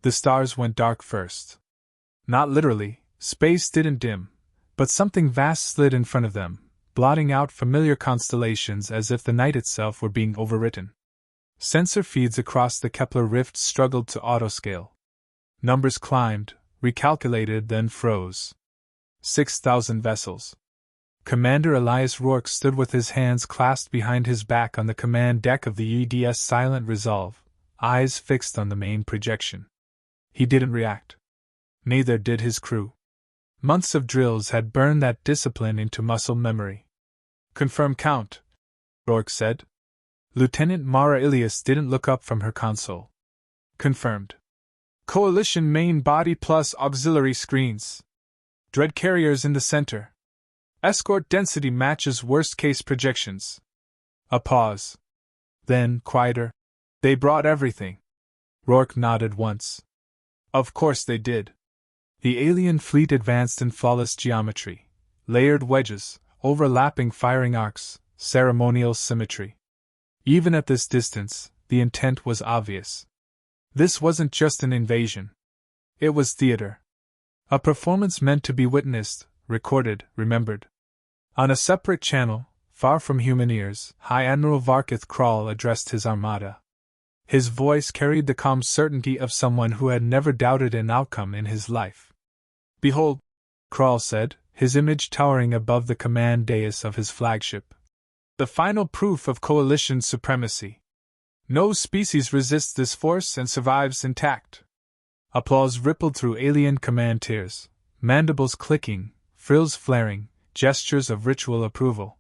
The stars went dark first. Not literally, space didn't dim, but something vast slid in front of them, blotting out familiar constellations as if the night itself were being overwritten. Sensor feeds across the Kepler Rift struggled to autoscale. Numbers climbed, recalculated, then froze. 6,000 vessels. Commander Elias Rourke stood with his hands clasped behind his back on the command deck of the UDS Silent Resolve, eyes fixed on the main projection. He didn't react. Neither did his crew. Months of drills had burned that discipline into muscle memory. "Confirm count," Rourke said. Lieutenant Mara Ilias didn't look up from her console. "Confirmed. Coalition main body plus auxiliary screens. Dread carriers in the center. Escort density matches worst-case projections." A pause. Then, quieter. "They brought everything." Rourke nodded once. "Of course they did." The alien fleet advanced in flawless geometry. Layered wedges, overlapping firing arcs, ceremonial symmetry. Even at this distance, the intent was obvious. This wasn't just an invasion. It was theater. A performance meant to be witnessed, recorded, remembered. On a separate channel, far from human ears, High Admiral Varkith Krall addressed his armada. His voice carried the calm certainty of someone who had never doubted an outcome in his life. "Behold," Krall said, his image towering above the command dais of his flagship. "The final proof of coalition supremacy. No species resists this force and survives intact." Applause rippled through alien command tiers, mandibles clicking, frills flaring, gestures of ritual approval.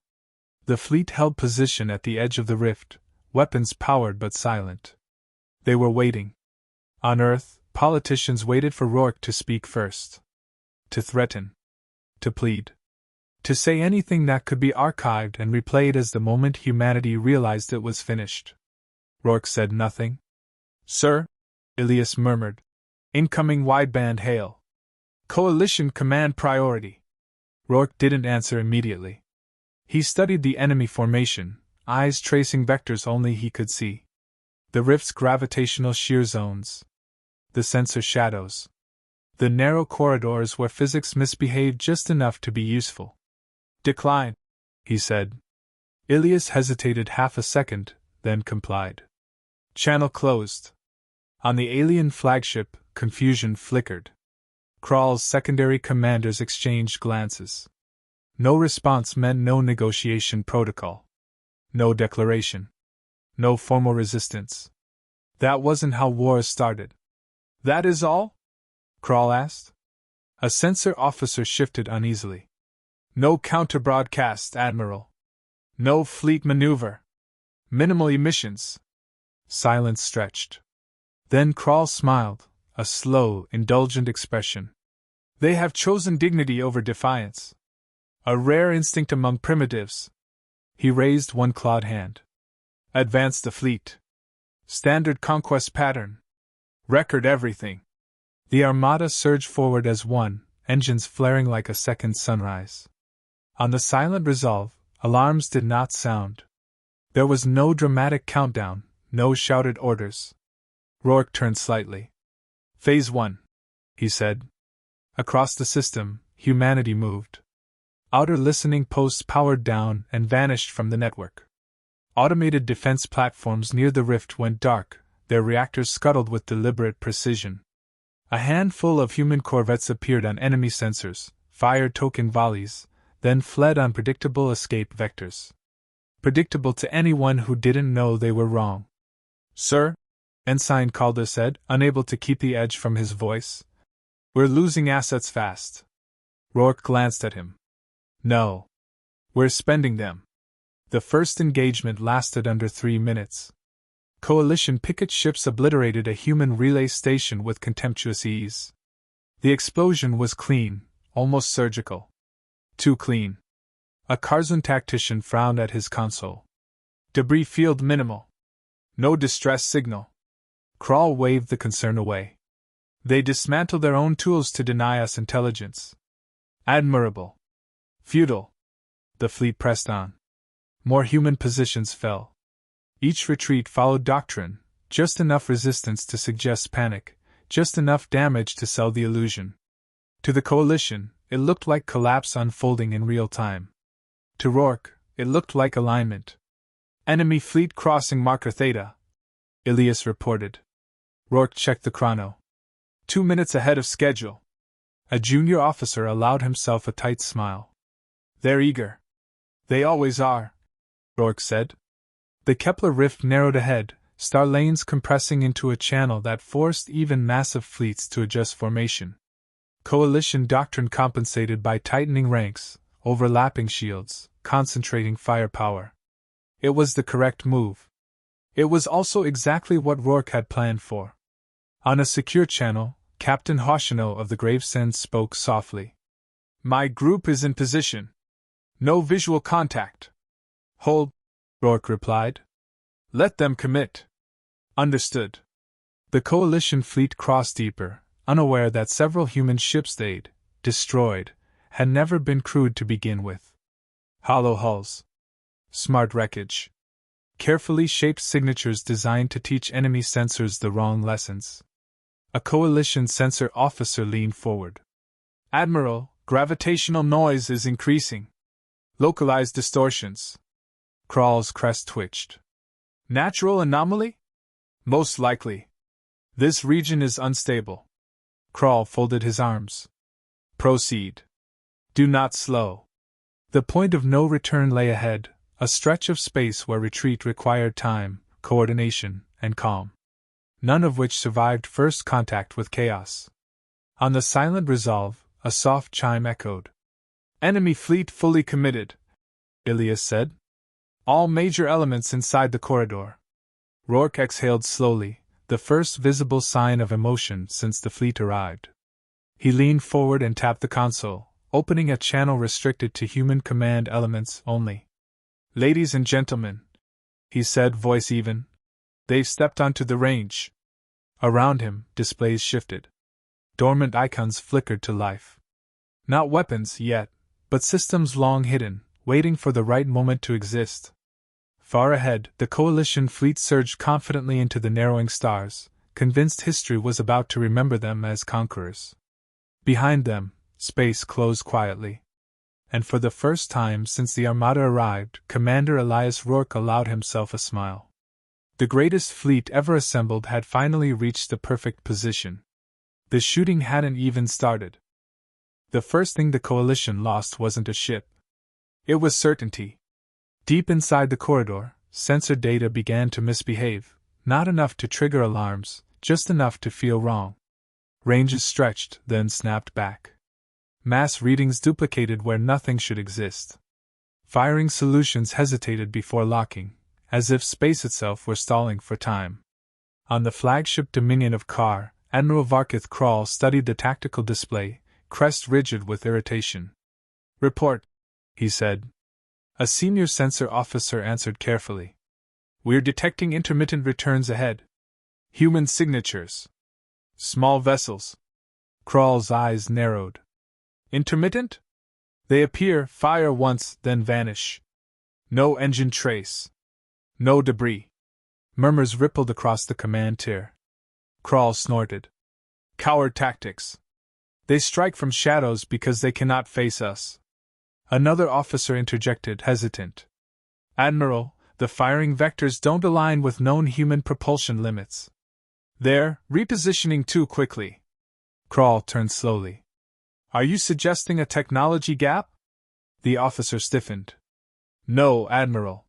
The fleet held position at the edge of the rift, weapons powered but silent. They were waiting. On Earth, politicians waited for Rourke to speak first. To threaten. To plead. To say anything that could be archived and replayed as the moment humanity realized it was finished. Rourke said nothing. "Sir," Elias murmured. "Incoming wideband hail. Coalition command priority." Rourke didn't answer immediately. He studied the enemy formation, eyes tracing vectors only he could see. The rift's gravitational shear zones. The sensor shadows. The narrow corridors where physics misbehaved just enough to be useful. "Decline," he said. Elias hesitated half a second, then complied. Channel closed. On the alien flagship, confusion flickered. Krall's secondary commanders exchanged glances. No response meant no negotiation protocol. No declaration. No formal resistance. That wasn't how wars started. "That is all?" Krall asked. A sensor officer shifted uneasily. "No counter-broadcast, Admiral. No fleet maneuver. Minimal emissions." Silence stretched. Then Krall smiled, a slow, indulgent expression. "They have chosen dignity over defiance. A rare instinct among primitives." He raised one clawed hand. "Advance the fleet. Standard conquest pattern. Record everything." The armada surged forward as one, engines flaring like a second sunrise. On the Silent Resolve, alarms did not sound. There was no dramatic countdown, no shouted orders. Rourke turned slightly. "Phase 1, he said. Across the system, humanity moved. Outer listening posts powered down and vanished from the network. Automated defense platforms near the rift went dark, their reactors scuttled with deliberate precision. A handful of human corvettes appeared on enemy sensors, fired token volleys, then fled on predictable escape vectors. Predictable to anyone who didn't know they were wrong. "Sir," Ensign Calder said, unable to keep the edge from his voice. "We're losing assets fast." Rourke glanced at him. "No. We're spending them." The first engagement lasted under 3 minutes. Coalition picket ships obliterated a human relay station with contemptuous ease. The explosion was clean, almost surgical. Too clean. A Karzun tactician frowned at his console. "Debris field minimal. No distress signal." Krall waved the concern away. "They dismantle their own tools to deny us intelligence." "Admirable." "Futile." The fleet pressed on. More human positions fell. Each retreat followed doctrine, just enough resistance to suggest panic, just enough damage to sell the illusion. To the Coalition, it looked like collapse unfolding in real time. To Rourke, it looked like alignment. Enemy fleet crossing marker Theta, Elias reported. Rourke checked the chrono. 2 minutes ahead of schedule. A junior officer allowed himself a tight smile. They're eager. They always are, Rourke said. The Kepler Rift narrowed ahead, star lanes compressing into a channel that forced even massive fleets to adjust formation. Coalition doctrine compensated by tightening ranks, overlapping shields, concentrating firepower. It was the correct move. It was also exactly what Rourke had planned for. On a secure channel, Captain Hoshino of the Gravesend spoke softly. My group is in position. No visual contact. Hold, Rourke replied. Let them commit. Understood. The Coalition fleet crossed deeper, unaware that several human ships they'd destroyed had never been crewed to begin with. Hollow hulls. Smart wreckage. Carefully shaped signatures designed to teach enemy sensors the wrong lessons. A Coalition sensor officer leaned forward. Admiral, gravitational noise is increasing. Localized distortions. Krall's crest twitched. Natural anomaly? Most likely. This region is unstable. Krall folded his arms. Proceed. Do not slow. The point of no return lay ahead, a stretch of space where retreat required time, coordination, and calm. None of which survived first contact with chaos. On the silent resolve, a soft chime echoed. Enemy fleet fully committed, Elias said. All major elements inside the corridor. Rourke exhaled slowly, the first visible sign of emotion since the fleet arrived. He leaned forward and tapped the console, opening a channel restricted to human command elements only. Ladies and gentlemen, he said, voice even. They've stepped onto the range. Around him, displays shifted. Dormant icons flickered to life. Not weapons yet, but systems long hidden, waiting for the right moment to exist. Far ahead, the Coalition fleet surged confidently into the narrowing stars, convinced history was about to remember them as conquerors. Behind them, space closed quietly. And for the first time since the armada arrived, Commander Elias Rourke allowed himself a smile. The greatest fleet ever assembled had finally reached the perfect position. The shooting hadn't even started. The first thing the Coalition lost wasn't a ship. It was certainty. Deep inside the corridor, sensor data began to misbehave, not enough to trigger alarms, just enough to feel wrong. Ranges stretched, then snapped back. Mass readings duplicated where nothing should exist. Firing solutions hesitated before locking, as if space itself were stalling for time. On the flagship Dominion of Kar, Admiral Varkith Krall studied the tactical display, crest rigid with irritation. Report, he said. A senior sensor officer answered carefully. We're detecting intermittent returns ahead. Human signatures. Small vessels. Krall's eyes narrowed. Intermittent? They appear, fire once, then vanish. No engine trace. No debris. Murmurs rippled across the command tier. Krall snorted. Coward tactics. They strike from shadows because they cannot face us. Another officer interjected, hesitant. Admiral, the firing vectors don't align with known human propulsion limits. They're repositioning too quickly. Krall turned slowly. Are you suggesting a technology gap? The officer stiffened. No, Admiral.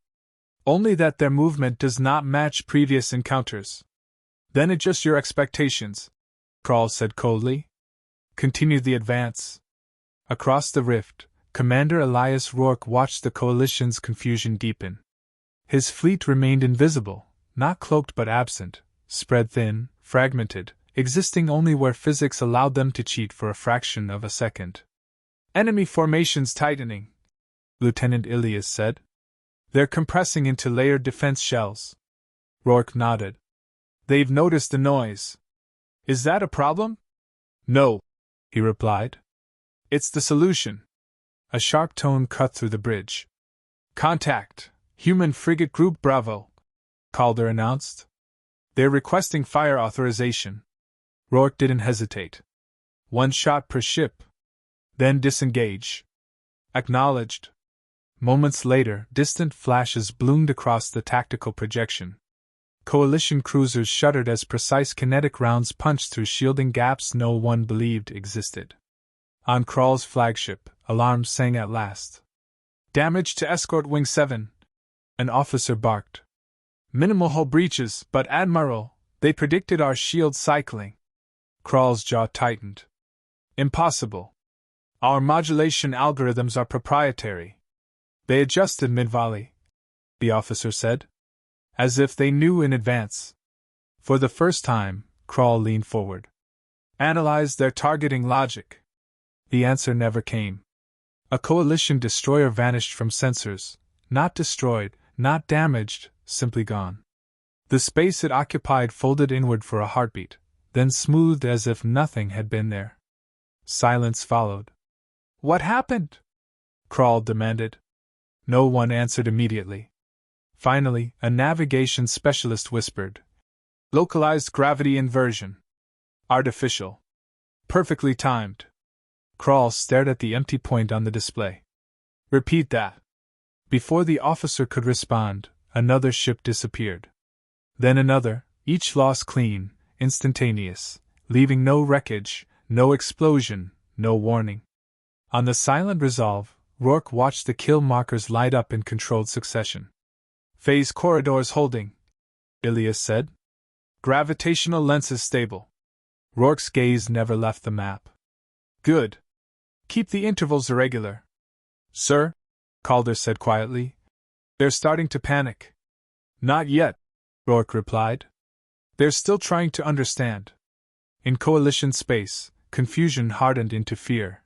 Only that their movement does not match previous encounters. Then adjust your expectations, Krall said coldly. Continue the advance. Across the rift, Commander Elias Rourke watched the Coalition's confusion deepen. His fleet remained invisible, not cloaked but absent, spread thin, fragmented, existing only where physics allowed them to cheat for a fraction of a second. Enemy formations tightening, Lieutenant Elias said. They're compressing into layered defense shells. Rourke nodded. They've noticed the noise. Is that a problem? No, he replied. It's the solution. A sharp tone cut through the bridge. Contact, Human Frigate Group Bravo, Calder announced. They're requesting fire authorization. Rourke didn't hesitate. 1 shot per ship. Then disengage. Acknowledged. Moments later, distant flashes bloomed across the tactical projection. Coalition cruisers shuddered as precise kinetic rounds punched through shielding gaps no one believed existed. On Krall's flagship, alarms sang at last. Damage to escort wing 7. An officer barked. Minimal hull breaches, but Admiral, they predicted our shield cycling. Krall's jaw tightened. Impossible. Our modulation algorithms are proprietary. They adjusted mid-volley, the officer said, as if they knew in advance. For the first time, Krall leaned forward. Analyze their targeting logic. The answer never came. A coalition destroyer vanished from sensors, not destroyed, not damaged, simply gone. The space it occupied folded inward for a heartbeat, then smoothed as if nothing had been there. Silence followed. What happened? Krall demanded. No one answered immediately. Finally, a navigation specialist whispered. Localized gravity inversion. Artificial. Perfectly timed. Krall stared at the empty point on the display. Repeat that. Before the officer could respond, another ship disappeared. Then another, each lost clean, instantaneous, leaving no wreckage, no explosion, no warning. On the silent Resolve, Rourke watched the kill markers light up in controlled succession. Phase corridors holding, Elias said. Gravitational lenses stable. Rourke's gaze never left the map. Good. Keep the intervals irregular. Sir, Calder said quietly. They're starting to panic. Not yet, Rourke replied. They're still trying to understand. In coalition space, confusion hardened into fear.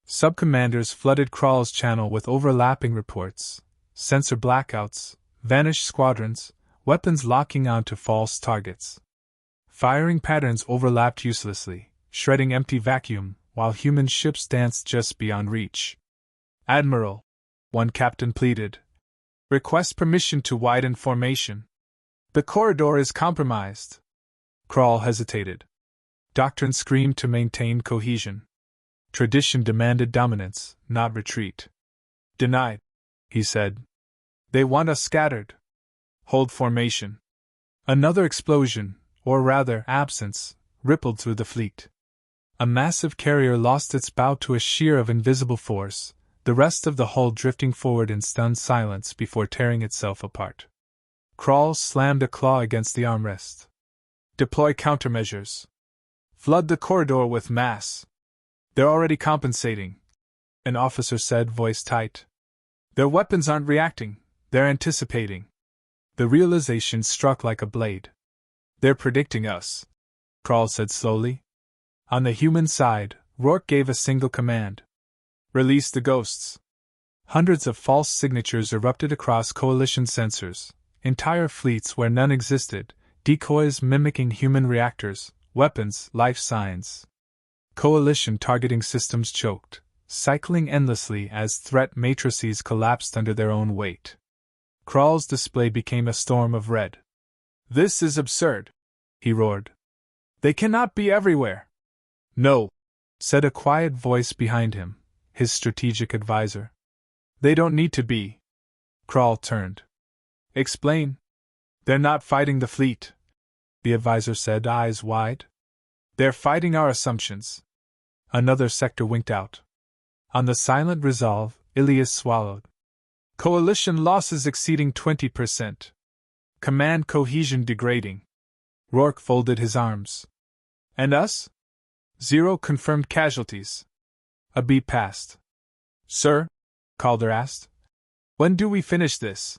Subcommanders flooded Krall's channel with overlapping reports, sensor blackouts, vanished squadrons, weapons locking onto false targets. Firing patterns overlapped uselessly, shredding empty vacuum, while human ships danced just beyond reach. Admiral, one captain pleaded. Request permission to widen formation. The corridor is compromised. Krall hesitated. Doctrine screamed to maintain cohesion. Tradition demanded dominance, not retreat. Denied, he said. They want us scattered. Hold formation. Another explosion, or rather absence, rippled through the fleet. A massive carrier lost its bow to a sheer of invisible force, the rest of the hull drifting forward in stunned silence before tearing itself apart. Krall slammed a claw against the armrest. Deploy countermeasures. Flood the corridor with mass. They're already compensating, an officer said, voice tight. Their weapons aren't reacting, they're anticipating. The realization struck like a blade. They're predicting us, Krall said slowly. On the human side, Rourke gave a single command. Release the ghosts. Hundreds of false signatures erupted across coalition sensors, entire fleets where none existed, decoys mimicking human reactors, weapons, life signs. Coalition targeting systems choked, cycling endlessly as threat matrices collapsed under their own weight. Krall's display became a storm of red. This is absurd, he roared. They cannot be everywhere. No, said a quiet voice behind him, his strategic advisor. They don't need to be. Krall turned. Explain. They're not fighting the fleet, the advisor said, eyes wide. They're fighting our assumptions. Another sector winked out. On the silent Resolve, Elias swallowed. Coalition losses exceeding 20%. Command cohesion degrading. Rourke folded his arms. And us? 0 confirmed casualties. A beat passed. Sir? Calder asked. When do we finish this?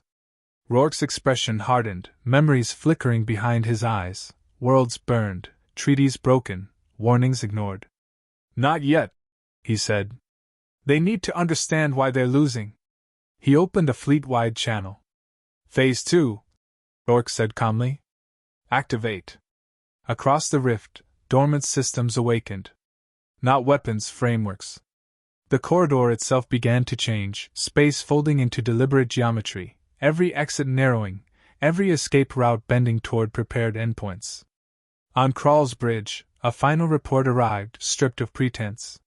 Rourke's expression hardened, memories flickering behind his eyes, worlds burned, treaties broken, warnings ignored. Not yet, he said. They need to understand why they're losing. He opened a fleet-wide channel. Phase 2, Rourke said calmly. Activate. Across the rift, dormant systems awakened. Not weapons, frameworks. The corridor itself began to change, space folding into deliberate geometry, every exit narrowing, every escape route bending toward prepared endpoints. On Krall's bridge, a final report arrived, stripped of pretense.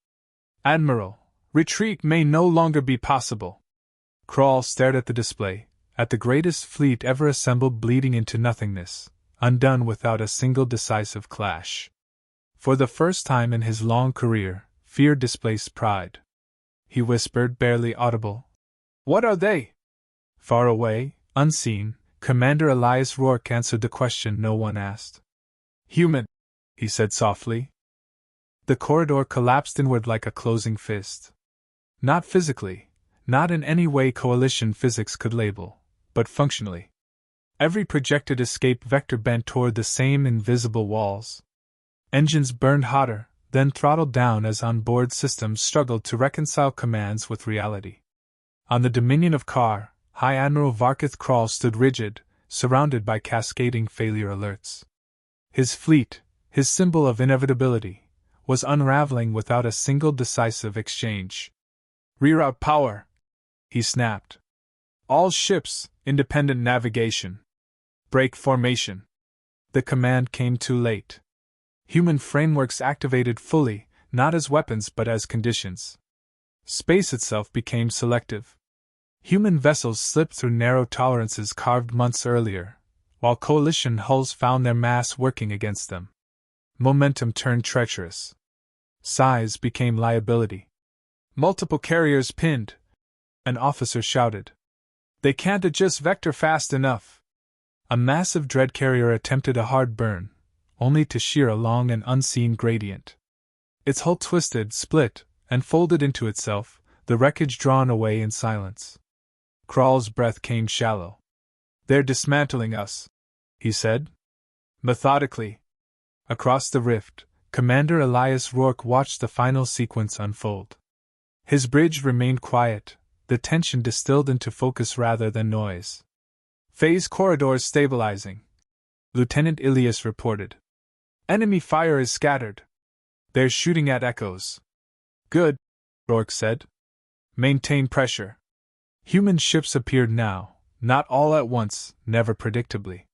Admiral, retreat may no longer be possible. Krall stared at the display, at the greatest fleet ever assembled bleeding into nothingness, undone without a single decisive clash. For the first time in his long career, fear displaced pride. He whispered, barely audible, "What are they?" Far away, unseen, Commander Elias Rourke answered the question no one asked. "Human," he said softly. The corridor collapsed inward like a closing fist. Not physically, not in any way coalition physics could label, but functionally. Every projected escape vector bent toward the same invisible walls. Engines burned hotter, then throttled down as on-board systems struggled to reconcile commands with reality. On the Dominion of Kar, High Admiral Varkith Krall stood rigid, surrounded by cascading failure alerts. His fleet, his symbol of inevitability, was unraveling without a single decisive exchange. "Reroute power!" he snapped. "All ships, independent navigation. Break formation." The command came too late. Human frameworks activated fully, not as weapons but as conditions. Space itself became selective. Human vessels slipped through narrow tolerances carved months earlier, while coalition hulls found their mass working against them. Momentum turned treacherous. Size became liability. "Multiple carriers pinned," an officer shouted. "They can't adjust vector fast enough." A massive dread carrier attempted a hard burn, only to shear a long and unseen gradient. Its hull twisted, split, and folded into itself, the wreckage drawn away in silence. Krall's breath came shallow. "They're dismantling us," he said. Methodically. Across the rift, Commander Elias Rourke watched the final sequence unfold. His bridge remained quiet, the tension distilled into focus rather than noise. "Phase corridors stabilizing," Lieutenant Elias reported. "Enemy fire is scattered. They're shooting at echoes." "Good," Rourke said. "Maintain pressure." Human ships appeared now, not all at once, never predictably.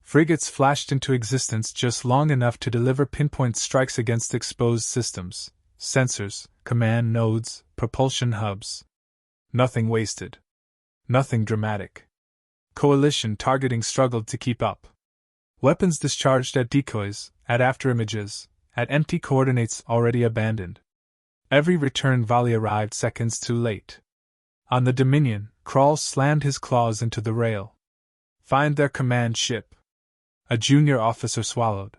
Frigates flashed into existence just long enough to deliver pinpoint strikes against exposed systems, sensors, command nodes, propulsion hubs. Nothing wasted. Nothing dramatic. Coalition targeting struggled to keep up. Weapons discharged at decoys, at afterimages, at empty coordinates already abandoned. Every return volley arrived seconds too late. On the Dominion, Krall slammed his claws into the rail. "Find their command ship." A junior officer swallowed.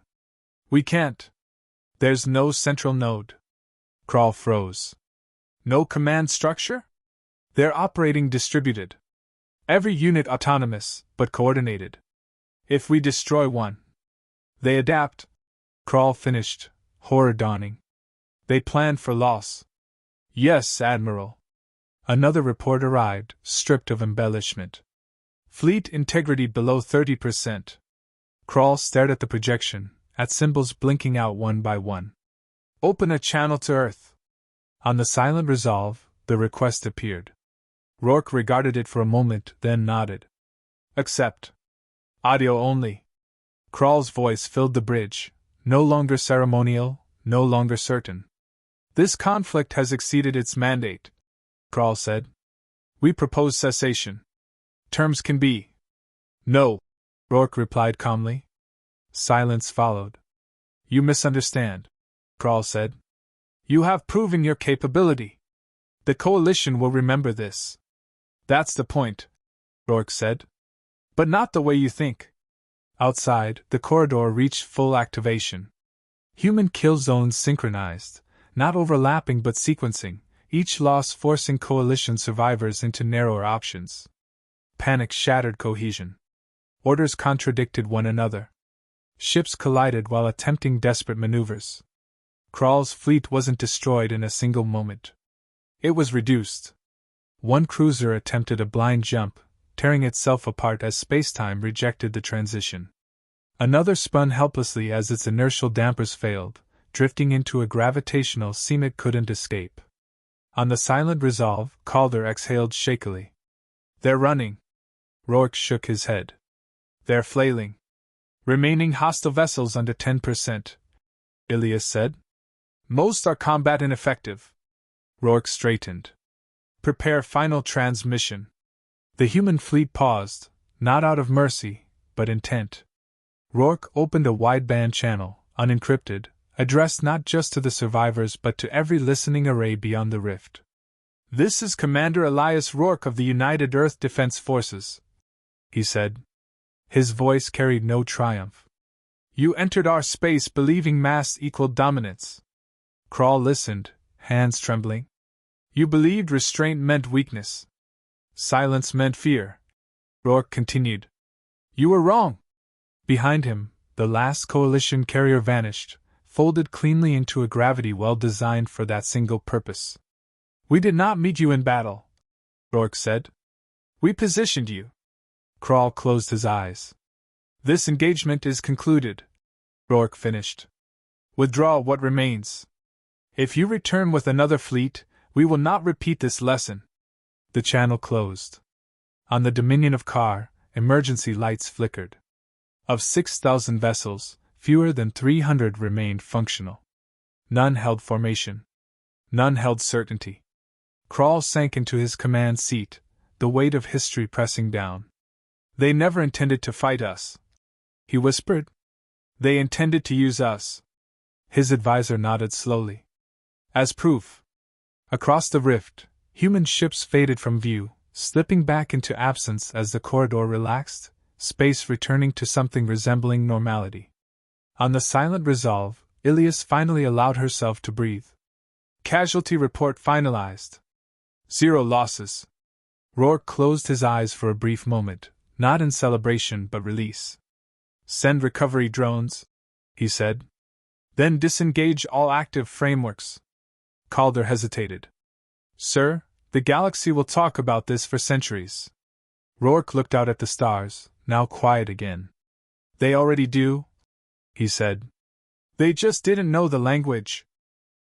"We can't. There's no central node." Krall froze. "No command structure?" "They're operating distributed. Every unit autonomous, but coordinated. If we destroy one, they adapt." Krall finished, horror dawning. "They plan for loss." "Yes, Admiral." Another report arrived, stripped of embellishment. "Fleet integrity below 30%. Krall stared at the projection, at symbols blinking out one by one. "Open a channel to Earth." On the silent resolve, the request appeared. Rourke regarded it for a moment, then nodded. "Accept." "Audio only." Krall's voice filled the bridge, no longer ceremonial, no longer certain. "This conflict has exceeded its mandate," Krall said. "We propose cessation. Terms can be." "No," Rourke replied calmly. Silence followed. "You misunderstand," Krall said. "You have proven your capability. The Coalition will remember this." "That's the point," Rourke said. "But not the way you think." Outside, the corridor reached full activation. Human kill zones synchronized, not overlapping but sequencing, each loss forcing Coalition survivors into narrower options. Panic shattered cohesion. Orders contradicted one another. Ships collided while attempting desperate maneuvers. Krall's fleet wasn't destroyed in a single moment. It was reduced. One cruiser attempted a blind jump, tearing itself apart as spacetime rejected the transition. Another spun helplessly as its inertial dampers failed, drifting into a gravitational seam it couldn't escape. On the silent resolve, Calder exhaled shakily. "They're running." Rourke shook his head. "They're flailing. Remaining hostile vessels under 10%. Elias said. Most are combat ineffective. Rourke straightened. Prepare final transmission. The human fleet paused, not out of mercy, but intent. Rourke opened a wideband channel, unencrypted, addressed not just to the survivors but to every listening array beyond the rift. This is Commander Elias Rourke of the United Earth Defense Forces, he said. His voice carried no triumph. You entered our space believing mass equaled dominance. Krall listened, hands trembling. You believed restraint meant weakness. Silence meant fear. Rourke continued. You were wrong. Behind him, the last coalition carrier vanished, folded cleanly into a gravity well designed for that single purpose. We did not meet you in battle, Rourke said. We positioned you. Krall closed his eyes. This engagement is concluded, Rourke finished. Withdraw what remains. If you return with another fleet, we will not repeat this lesson. The channel closed. On the Dominion of Kar, emergency lights flickered. Of 6,000 vessels, fewer than 300 remained functional. None held formation. None held certainty. Krall sank into his command seat, the weight of history pressing down. They never intended to fight us, he whispered. They intended to use us. His advisor nodded slowly. As proof. Across the rift, human ships faded from view, slipping back into absence as the corridor relaxed, space returning to something resembling normality. On the silent resolve, Elias finally allowed herself to breathe. Casualty report finalized. 0 losses. Rourke closed his eyes for a brief moment, not in celebration but release. Send recovery drones, he said. Then disengage all active frameworks. Calder hesitated. Sir, the galaxy will talk about this for centuries. Rourke looked out at the stars, now quiet again. They already do, he said. They just didn't know the language.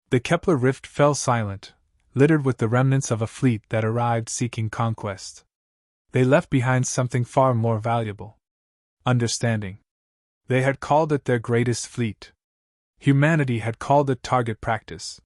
The Kepler Rift fell silent, littered with the remnants of a fleet that arrived seeking conquest. They left behind something far more valuable. Understanding. They had called it their greatest fleet. Humanity had called it target practice.